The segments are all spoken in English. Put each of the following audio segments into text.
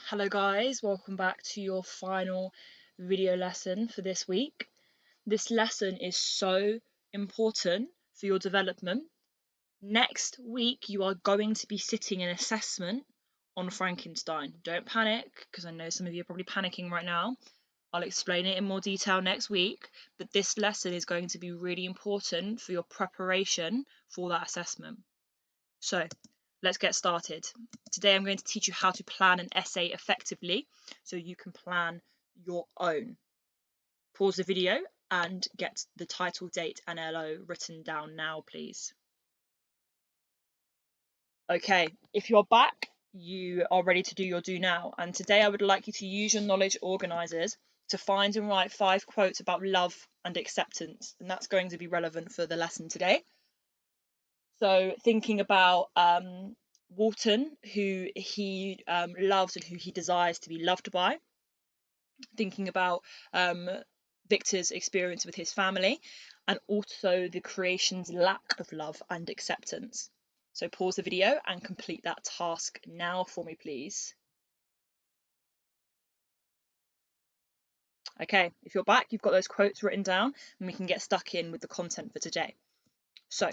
Hello guys, welcome back to your final video lesson for this week. This lesson is so important for your development. Next week you are going to be sitting an assessment on Frankenstein. Don't panic, because I know some of you are probably panicking right now. I'll explain it in more detail next week, but this lesson is going to be really important for your preparation for that assessment. So let's get started. Today I'm going to teach you how to plan an essay effectively so you can plan your own. Pause the video and get the title, date and LO written down now, please. Okay, if you're back, you are ready to do your do now. And today I would like you to use your knowledge organisers to find and write 5 quotes about love and acceptance. And that's going to be relevant for the lesson today. So thinking about Walton, who he loves and who he desires to be loved by. Thinking about Victor's experience with his family, and also the creation's lack of love and acceptance. So pause the video and complete that task now for me, please. Okay, if you're back, you've got those quotes written down and we can get stuck in with the content for today. So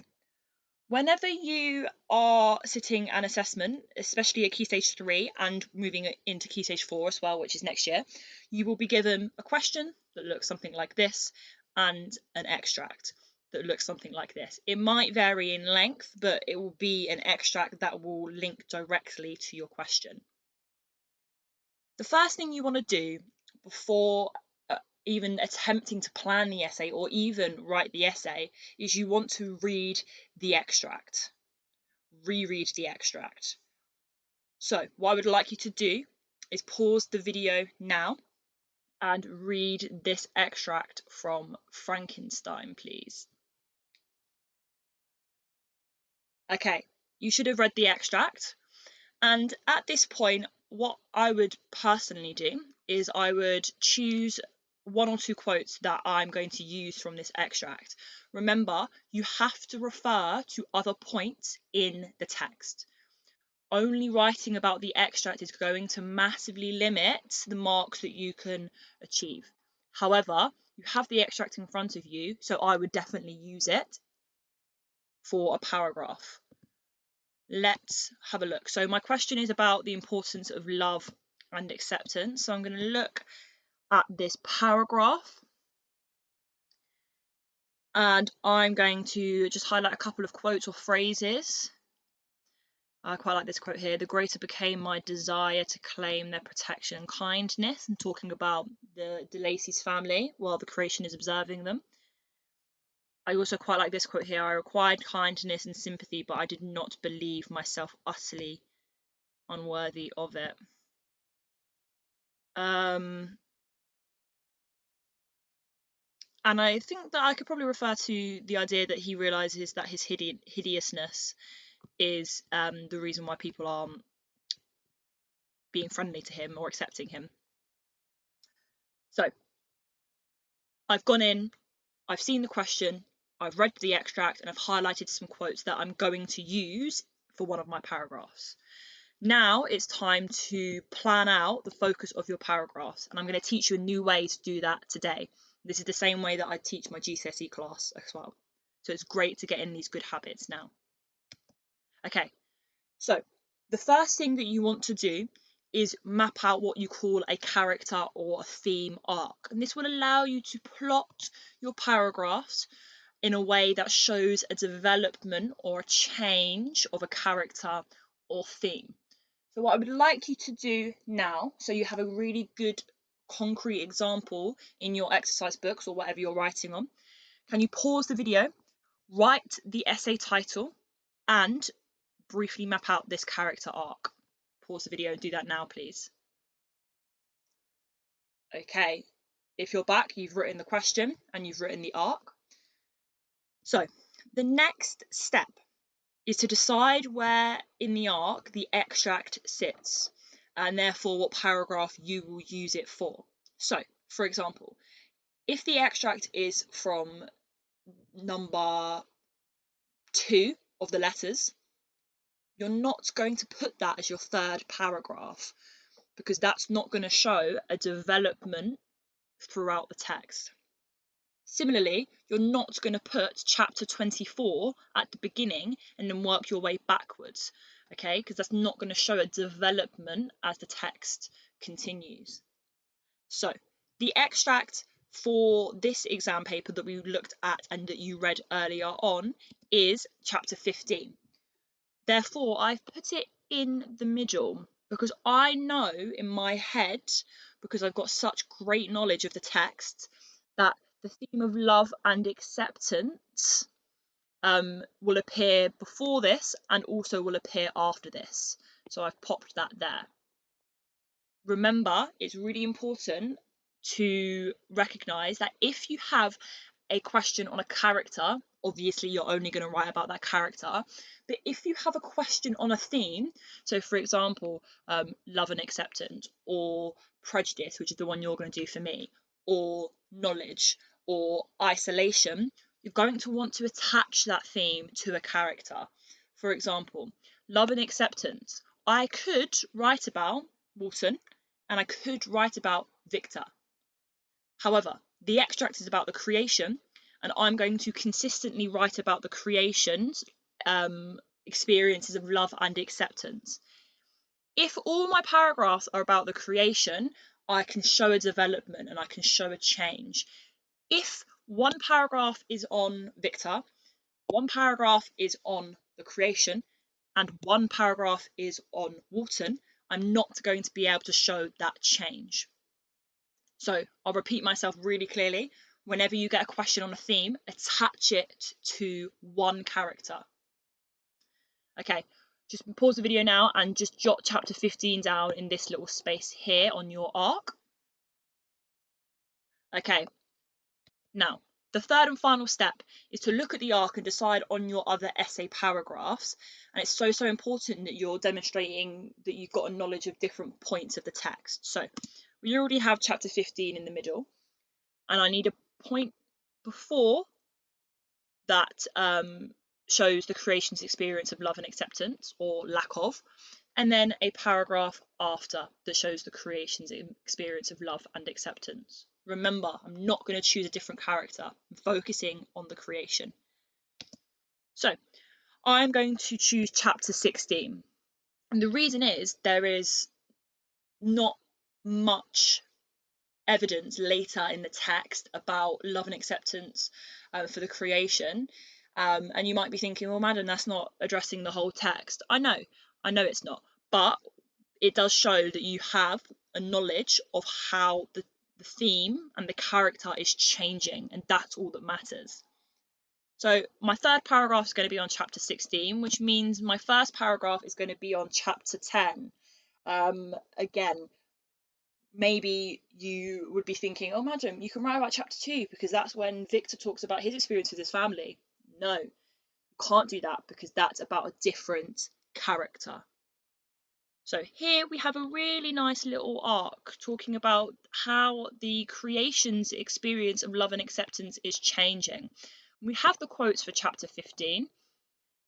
whenever you are sitting an assessment, especially at Key Stage 3 and moving into Key Stage 4 as well, which is next year, you will be given a question that looks something like this and an extract that looks something like this. It might vary in length, but it will be an extract that will link directly to your question. The first thing you want to do before even attempting to plan the essay or even write the essay is you want to read the extract. Reread the extract. So what I would like you to do is pause the video now and read this extract from Frankenstein, please. Okay, you should have read the extract, and at this point what I would personally do is I would choose 1 or 2 quotes that I'm going to use from this extract. Remember, you have to refer to other points in the text. Only writing about the extract is going to massively limit the marks that you can achieve. However, you have the extract in front of you, so I would definitely use it for a paragraph. Let's have a look. So my question is about the importance of love and acceptance. So I'm going to look at this paragraph and I'm going to just highlight a couple of quotes or phrases. I quite like this quote here. The greater became my desire to claim their protection and kindness, and talking about the De Lacy's family while the creation is observing them. I also quite like this quote here. I required kindness and sympathy, but I did not believe myself utterly unworthy of it. And I think that I could probably refer to the idea that he realizes that his hideousness is the reason why people aren't being friendly to him or accepting him. So I've gone in, I've seen the question, I've read the extract, and I've highlighted some quotes that I'm going to use for one of my paragraphs. Now it's time to plan out the focus of your paragraphs, and I'm going to teach you a new way to do that today. This is the same way that I teach my GCSE class as well. So it's great to get in these good habits now. Okay, so the first thing that you want to do is map out what you call a character or a theme arc. And this will allow you to plot your paragraphs in a way that shows a development or a change of a character or theme. So what I would like you to do now, so you have a really good concrete example in your exercise books or whatever you're writing on, can you pause the video, write the essay title, and briefly map out this character arc? Pause the video and do that now, please. Okay, if you're back, you've written the question and you've written the arc. So the next step is to decide where in the arc the extract sits, and therefore what paragraph you will use it for. So, for example, if the extract is from number 2 of the letters, you're not going to put that as your 3rd paragraph. because that's not going to show a development throughout the text. Similarly, you're not going to put chapter 24 at the beginning and then work your way backwards, okay? Because that's not going to show a development as the text continues. So, the extract for this exam paper that we looked at and that you read earlier on is chapter 15. Therefore, I've put it in the middle because I know in my head, because I've got such great knowledge of the text, that the theme of love and acceptance will appear before this and also will appear after this. So I've popped that there. Remember, it's really important to recognise that if you have a question on a character, obviously you're only going to write about that character, but if you have a question on a theme, so for example, love and acceptance, or prejudice, which is the one you're going to do for me, or knowledge, or isolation, you're going to want to attach that theme to a character. For example, love and acceptance. I could write about Walton, and I could write about Victor. However, the extract is about the creation, and I'm going to consistently write about the creation's experiences of love and acceptance. If all my paragraphs are about the creation, I can show a development and I can show a change. If one paragraph is on Victor, one paragraph is on the creation, and one paragraph is on Walton, I'm not going to be able to show that change. So I'll repeat myself really clearly. Whenever you get a question on a theme, attach it to one character. Okay, just pause the video now and just jot chapter 15 down in this little space here on your arc. Okay, now the third and final step is to look at the arc and decide on your other essay paragraphs. And it's so important that you're demonstrating that you've got a knowledge of different points of the text. So we already have chapter 15 in the middle, and I need a point before that shows the creation's experience of love and acceptance, or lack of, and then a paragraph after that shows the creation's experience of love and acceptance. Remember, I'm not going to choose a different character. I'm focusing on the creation. So I'm going to choose chapter 16. And the reason is there is not much evidence later in the text about love and acceptance for the creation. And you might be thinking, well, madam, that's not addressing the whole text. I know it's not. But it does show that you have a knowledge of how the theme and the character is changing, and that's all that matters. So my third paragraph is going to be on chapter 16, which means my first paragraph is going to be on chapter 10. Again, maybe you would be thinking, oh, madam, you can write about chapter 2 because that's when Victor talks about his experience with his family. No, you can't do that because that's about a different character. So here we have a really nice little arc talking about how the creation's experience of love and acceptance is changing. We have the quotes for chapter 15,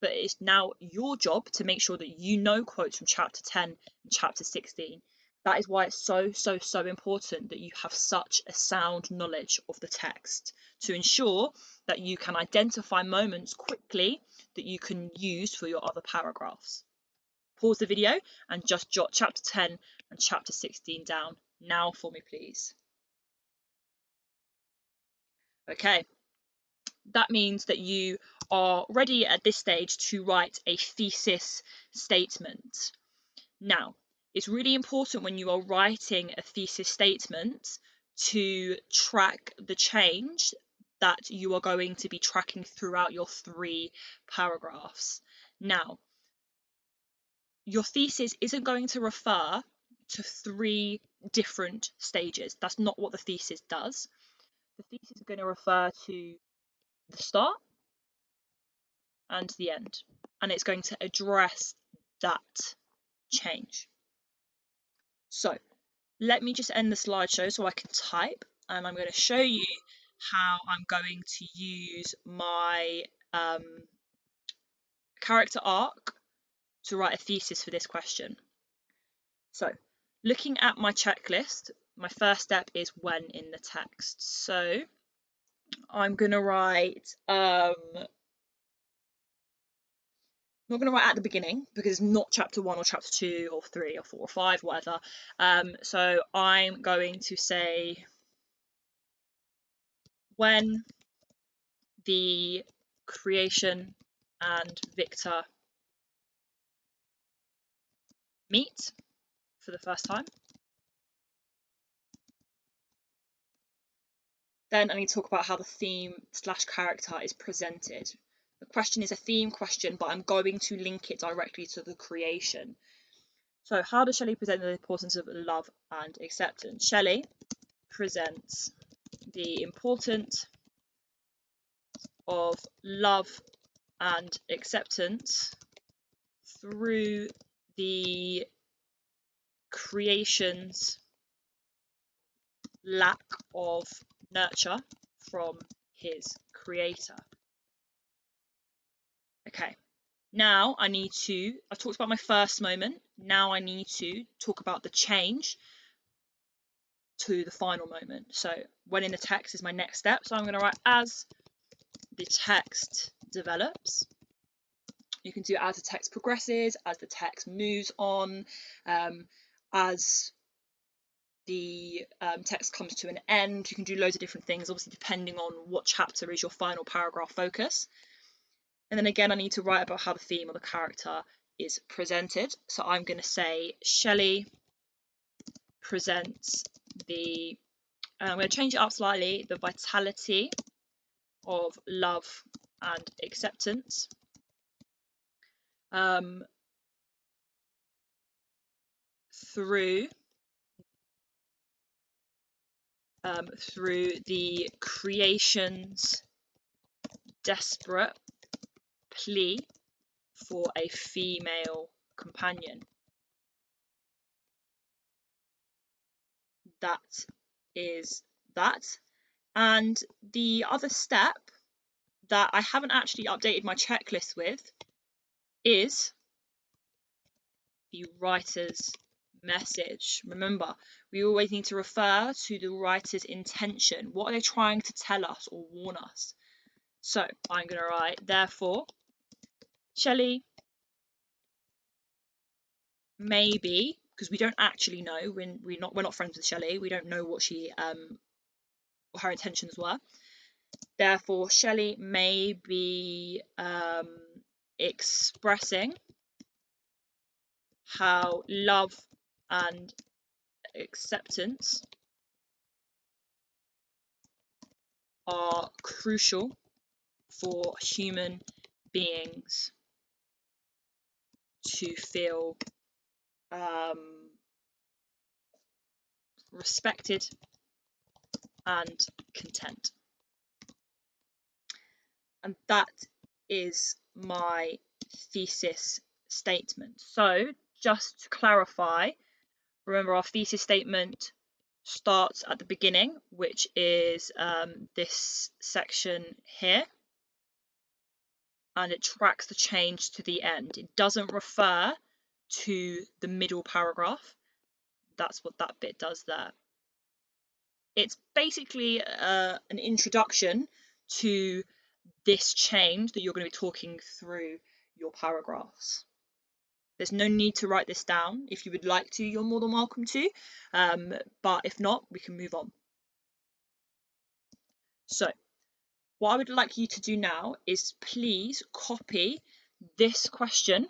but it's now your job to make sure that you know quotes from chapter 10 and chapter 16. That is why it's so important that you have such a sound knowledge of the text to ensure that you can identify moments quickly that you can use for your other paragraphs. Pause the video and just jot chapter 10 and chapter 16 down now for me, please. Okay, that means that you are ready at this stage to write a thesis statement. Now, it's really important when you are writing a thesis statement to track the change that you are going to be tracking throughout your 3 paragraphs. Now, your thesis isn't going to refer to 3 different stages. That's not what the thesis does. The thesis is going to refer to the start and the end, and it's going to address that change. So let me just end the slideshow so I can type, and I'm going to show you how I'm going to use my character arc to write a thesis for this question. So looking at my checklist, my first step is when in the text. So I'm going to write, not going to write at the beginning because it's not chapter 1 or chapter 2 or 3 or 4 or 5, whatever. So I'm going to say when the creation and Victor meet for the first time. Then I need to talk about how the theme / character is presented. The question is a theme question, but I'm going to link it directly to the creation. So how does Shelley present the importance of love and acceptance? Shelley presents the importance of love and acceptance through the creation's lack of nurture from his creator. Okay, now I've talked about my first moment. Now I need to talk about the change to the final moment. So when in the text is my next step. So I'm going to write as the text develops. You can do as the text progresses, as the text moves on, as the text comes to an end. You can do loads of different things, obviously depending on what chapter is your final paragraph focus. And then again, I need to write about how the theme or the character is presented. So I'm going to say Shelley presents the, I'm going to change it up slightly, the vitality of love and acceptance through the creation's desperate plea for a female companion. That is that. And the other step that I haven't actually updated my checklist with is the writer's message. Remember, we always need to refer to the writer's intention. What are they trying to tell us or warn us? So I'm going to write, therefore, Shelley maybe, because we don't actually know, we're not friends with Shelley, we don't know what her intentions were. Therefore, Shelley may be expressing how love and acceptance are crucial for human beings to feel respected and content. And that is my thesis statement. So just to clarify, remember our thesis statement starts at the beginning, which is this section here, and it tracks the change to the end. It doesn't refer to the middle paragraph. That's what that bit does there. It's basically an introduction to this change that you're going to be talking through your paragraphs. There's no need to write this down. If you would like to, you're more than welcome to, but if not, we can move on. So what I would like you to do now is please copy this question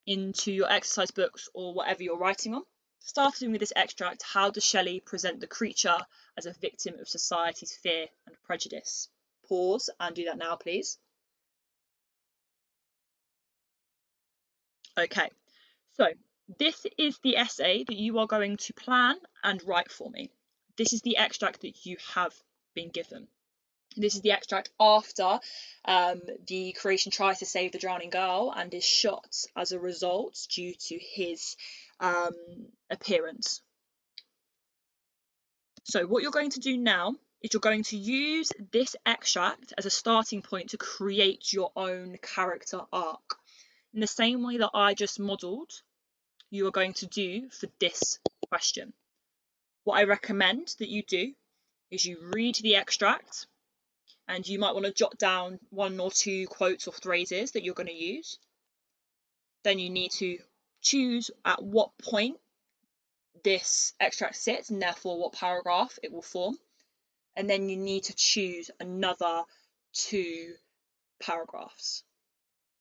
into your exercise books or whatever you're writing on. Starting with this extract, how does Shelley present the creature as a victim of society's fear and prejudice? Pause and do that now, please. Okay, so this is the essay that you are going to plan and write for me. This is the extract that you have been given. This is the extract after the creation tries to save the drowning girl and is shot as a result due to his appearance. So what you're going to do now is you're going to use this extract as a starting point to create your own character arc. In the same way that I just modelled you are going to do for this question. What I recommend that you do is you read the extract, and you might want to jot down 1 or 2 quotes or phrases that you're going to use. Then you need to choose at what point this extract sits, and therefore what paragraph it will form. And then you need to choose another 2 paragraphs.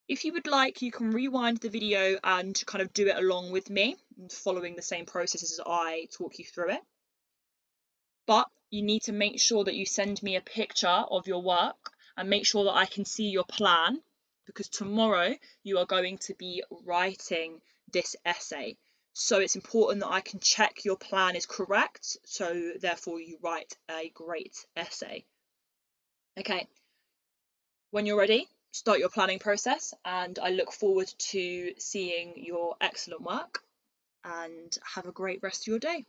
If you would like, you can rewind the video and kind of do it along with me, following the same process as I talk you through it. But you need to make sure that you send me a picture of your work and make sure that I can see your plan, because tomorrow you are going to be writing this essay. So it's important that I can check your plan is correct, so therefore you write a great essay. Okay, when you're ready, start your planning process, and I look forward to seeing your excellent work, and have a great rest of your day.